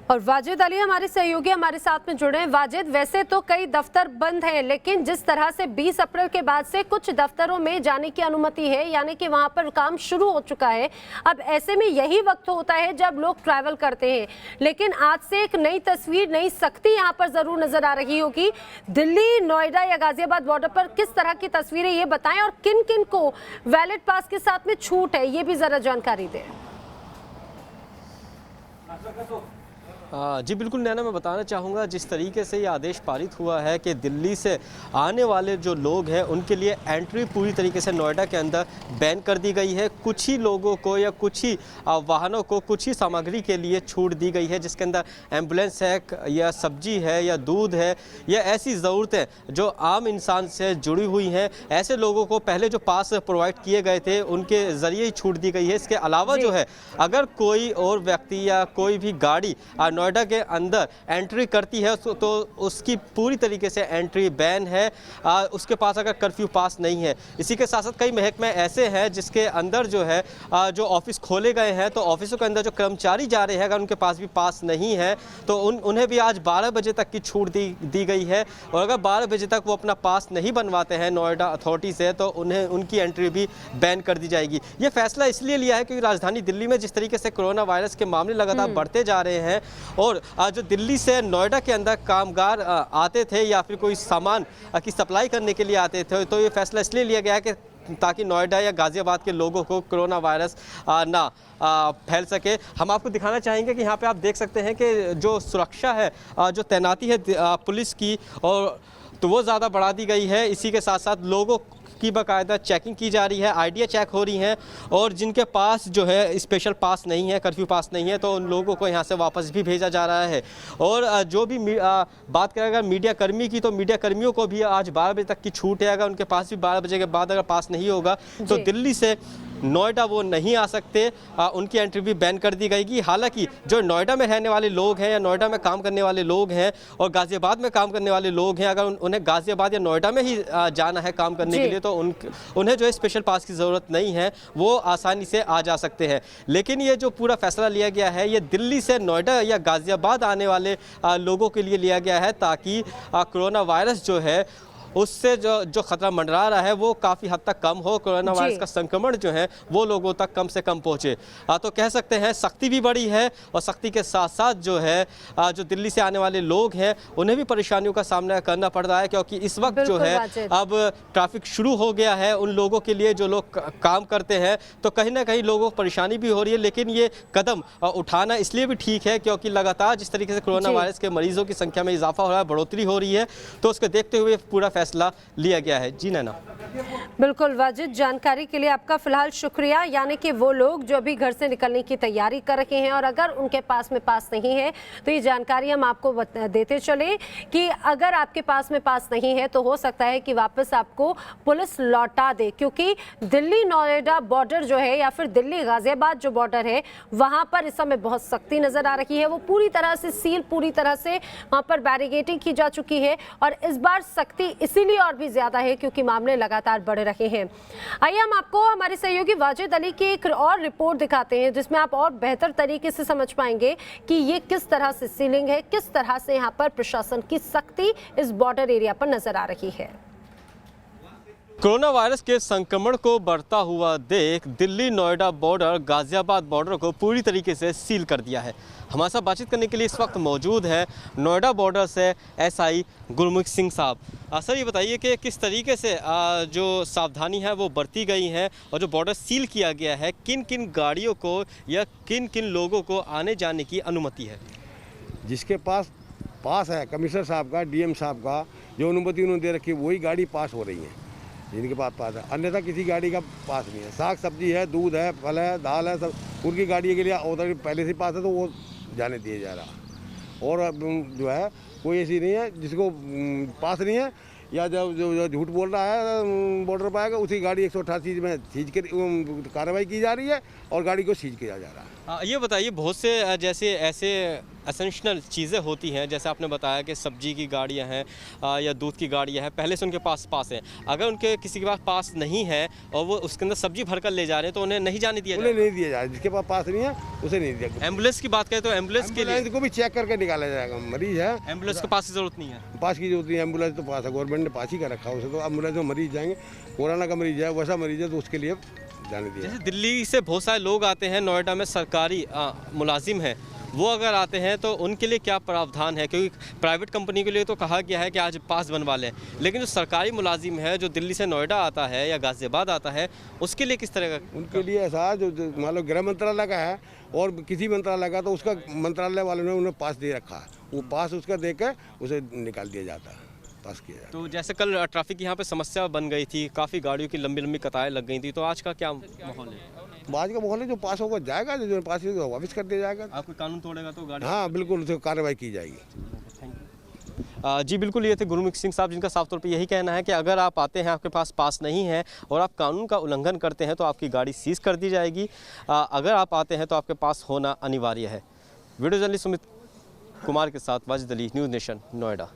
और वाजिद अली हमारे सहयोगी हमारे साथ में जुड़े हैं। वाजिद, वैसे तो कई दफ्तर बंद हैं, लेकिन जिस तरह से 20 अप्रैल के बाद से कुछ दफ्तरों में जाने की अनुमति है, यानी कि वहां पर काम शुरू हो चुका है। अब ऐसे में यही वक्त होता है जब लोग ट्रैवल करते हैं, लेकिन आज से एक नई तस्वीर, नई सख्ती यहां पर जरूर नजर आ रही होगी। दिल्ली, नोएडा या गाजियाबाद बॉर्डर पर किस तरह की तस्वीरें, ये बताएं, और किन किन को वैलिड पास के साथ में छूट है, ये भी जरा जानकारी दें। जी बिल्कुल नैना, मैं बताना चाहूँगा जिस तरीके से ये आदेश पारित हुआ है कि दिल्ली से आने वाले जो लोग हैं उनके लिए एंट्री पूरी तरीके से नोएडा के अंदर बैन कर दी गई है। कुछ ही लोगों को या कुछ ही वाहनों को कुछ ही सामग्री के लिए छूट दी गई है, जिसके अंदर एम्बुलेंस है या सब्जी है या दूध है या ऐसी ज़रूरतें जो आम इंसान से जुड़ी हुई हैं, ऐसे लोगों को पहले जो पास प्रोवाइड किए गए थे उनके ज़रिए ही छूट दी गई है। इसके अलावा जो है, अगर कोई और व्यक्ति या कोई भी गाड़ी नोएडा के अंदर एंट्री करती है तो उसकी पूरी तरीके से एंट्री बैन है। उसके पास अगर कर्फ्यू पास नहीं है। इसी के साथ साथ कई महकमे ऐसे हैं जिसके अंदर जो है जो ऑफिस खोले गए हैं, तो ऑफिसों के अंदर जो कर्मचारी जा रहे हैं, अगर उनके पास भी पास नहीं है तो उन्हें भी आज 12 बजे तक की छूट दी गई है। और अगर 12 बजे तक वो अपना पास नहीं बनवाते हैं नोएडा अथॉरिटी से, तो उन्हें उनकी एंट्री भी बैन कर दी जाएगी। ये फैसला इसलिए लिया है क्योंकि राजधानी दिल्ली में जिस तरीके से कोरोना वायरस के मामले लगातार बढ़ते जा रहे हैं, और जो दिल्ली से नोएडा के अंदर कामगार आते थे या फिर कोई सामान की सप्लाई करने के लिए आते थे, तो ये फैसला इसलिए लिया गया है कि ताकि नोएडा या गाजियाबाद के लोगों को कोरोना वायरस ना फैल सके। हम आपको दिखाना चाहेंगे कि यहाँ पे आप देख सकते हैं कि जो सुरक्षा है, जो तैनाती है पुलिस की, और तो वो ज़्यादा बढ़ा दी गई है। इसी के साथ साथ लोगों की बाकायदा चेकिंग की जा रही है, आईडिया चेक हो रही हैं, और जिनके पास जो है स्पेशल पास नहीं है, कर्फ्यू पास नहीं है, तो उन लोगों को यहाँ से वापस भी भेजा जा रहा है। और जो भी बात करें अगर मीडिया कर्मी की, तो मीडिया कर्मियों को भी आज 12 बजे तक की छूट है। अगर उनके पास भी 12 बजे के बाद अगर पास नहीं होगा तो दिल्ली से नोएडा वो नहीं आ सकते, उनकी एंट्री भी बैन कर दी गई। हालांकि जो नोएडा में रहने वाले लोग हैं या नोएडा में काम करने वाले लोग हैं और गाजियाबाद में काम करने वाले लोग हैं, अगर उन्हें गाजियाबाद या नोएडा में ही जाना है काम करने के लिए, तो उन्हें जो है स्पेशल पास की ज़रूरत नहीं है, वो आसानी से आ जा सकते हैं। लेकिन ये जो पूरा फैसला लिया गया है, ये दिल्ली से नोएडा या गाजियाबाद आने वाले लोगों के लिए लिया गया है, ताकि कोरोना वायरस जो है उससे जो खतरा मंडरा रहा है वो काफ़ी हद तक कम हो, कोरोना वायरस का संक्रमण जो है वो लोगों तक कम से कम पहुँचे। तो कह सकते हैं सख्ती भी बढ़ी है, और सख्ती के साथ साथ जो है जो दिल्ली से आने वाले लोग हैं उन्हें भी परेशानियों का सामना करना पड़ रहा है, क्योंकि इस वक्त जो है अब ट्रैफिक शुरू हो गया है उन लोगों के लिए जो लोग काम करते हैं, तो कहीं ना कहीं लोगों को परेशानी भी हो रही है। लेकिन ये कदम उठाना इसलिए भी ठीक है क्योंकि लगातार जिस तरीके से कोरोना वायरस के मरीजों की संख्या में इजाफा हो रहा है, बढ़ोतरी हो रही है, तो उसको देखते हुए पूरा फैसला लिया गया है। जी नैना। बिल्कुल वाजिद, जानकारी के लिए आपका फिलहाल शुक्रिया। यानी कि वो लोग जो अभी घर से निकलने की तैयारी कर रहे हैं और अगर उनके पास में पास नहीं है, तो ये जानकारी हम आपको देते चले कि अगर आपके पास में पास नहीं है तो हो सकता है कि वापस आपको पुलिस लौटा दे, क्योंकि दिल्ली नोएडा बॉर्डर जो है या फिर दिल्ली गाजियाबाद जो बॉर्डर है, वहां पर इस समय बहुत सख्ती नजर आ रही है। वो पूरी तरह से सील, पूरी तरह से वहां पर बैरिकेडिंग की जा चुकी है, और इस बार सख्ती इसीलिए और भी ज्यादा है क्योंकि मामले लगातार बढ़ रहे हैं। आइए हम आपको हमारे सहयोगी वाजिद अली की एक और रिपोर्ट दिखाते हैं, जिसमें आप और बेहतर तरीके से समझ पाएंगे कि ये किस तरह से सीलिंग है, किस तरह से यहाँ पर प्रशासन की सख्ती इस बॉर्डर एरिया पर नजर आ रही है। कोरोना वायरस के संक्रमण को बढ़ता हुआ देख दिल्ली नोएडा बॉर्डर, गाजियाबाद बॉर्डर को पूरी तरीके से सील कर दिया है। हमारे साथ बातचीत करने के लिए इस वक्त मौजूद है नोएडा बॉर्डर से एसआई गुरमुख सिंह साहब। सर ये बताइए कि किस तरीके से जो सावधानी है वो बरती गई है, और जो बॉर्डर सील किया गया है, किन किन गाड़ियों को या किन किन लोगों को आने जाने की अनुमति है? जिसके पास है कमिश्नर साहब का, डीएम साहब का, जो अनुमति उन्होंने दे रखी है वही गाड़ी पास हो रही है, जिनके पास है। अन्यथा किसी गाड़ी का पास नहीं है। साग सब्जी है, दूध है, फल है, दाल है, सब उनकी गाड़ी के लिए ऑर्डर पहले से पास है, तो वो जाने दिया जा रहा। और जो है कोई ऐसी नहीं है जिसको पास नहीं है या जो झूठ बोल रहा है बॉर्डर पर आएगा, उसी गाड़ी 188 में सीज के कार्रवाई की जा रही है और गाड़ी को सीज किया जा रहा है। ये बताइए, बहुत से जैसे ऐसे एसेंशियल चीज़ें होती हैं, जैसे आपने बताया कि सब्जी की गाड़ियाँ हैं या दूध की गाड़ियाँ हैं, पहले से उनके पास है। अगर उनके किसी के पास पास नहीं है और वो उसके अंदर सब्जी भरकर ले जा रहे हैं तो उन्हें नहीं जाने दिया उन्हें जाएगा। नहीं दिया जाए, जिसके पास नहीं है उसे नहीं दिया। एम्बुलेंस की बात करें तो एम्बुलेंस के लिए एम्बुलेंस को भी चेक करके निकाला जाएगा। मरीज है, एम्बुलेंस के पास की ज़रूरत नहीं है। पास की जरूरत नहीं है। एम्बुलेंस तो पास है, गवर्नमेंट ने पास ही का रखा है उसे। तो एम्बुलेंस में मरीज जाएंगे, कोरोना का मरीज है, वैसा मरीज है तो उसके लिए जाने दिया। जैसे दिल्ली से बहुत सारे लोग आते हैं, नोएडा में सरकारी मुलाजिम हैं, वो अगर आते हैं तो उनके लिए क्या प्रावधान है? क्योंकि प्राइवेट कंपनी के लिए तो कहा गया है कि आज पास बनवा लें, लेकिन जो सरकारी मुलाजिम है जो दिल्ली से नोएडा आता है या गाज़ियाबाद आता है, उसके लिए किस तरह का? उनके लिए ऐसा जो मान लो गृह मंत्रालय का है और किसी मंत्रालय का, तो उसका मंत्रालय वालों ने उन्हें पास दे रखा है। वो पास उसका देकर उसे निकाल दिया जाता है, पास किया जाता है। तो जैसे कल ट्रैफिक यहाँ पे समस्या बन गई थी, काफ़ी गाड़ियों की लंबी लंबी कतारें लग गई थी, तो आज का क्या माहौल है? आज का माहौल है, जो पास होगा जाएगा, जो पास होगा वापस कर दिया जाएगा। आप कोई कानून तोड़ेगा तो गाड़ी? हाँ बिल्कुल, उसे कार्रवाई की जाएगी। जी बिल्कुल, ये थे गुरमुख सिंह साहब, जिनका साफ तौर पे यही कहना है कि अगर आप आते हैं, आपके पास नहीं है और आप कानून का उल्लंघन करते हैं तो आपकी गाड़ी सीज कर दी जाएगी। अगर आप आते हैं तो आपके पास होना अनिवार्य है। वीडियो जर्नलिस्ट सुमित कुमार के साथ वाजिद अली, न्यूज़ नेशन, नोएडा।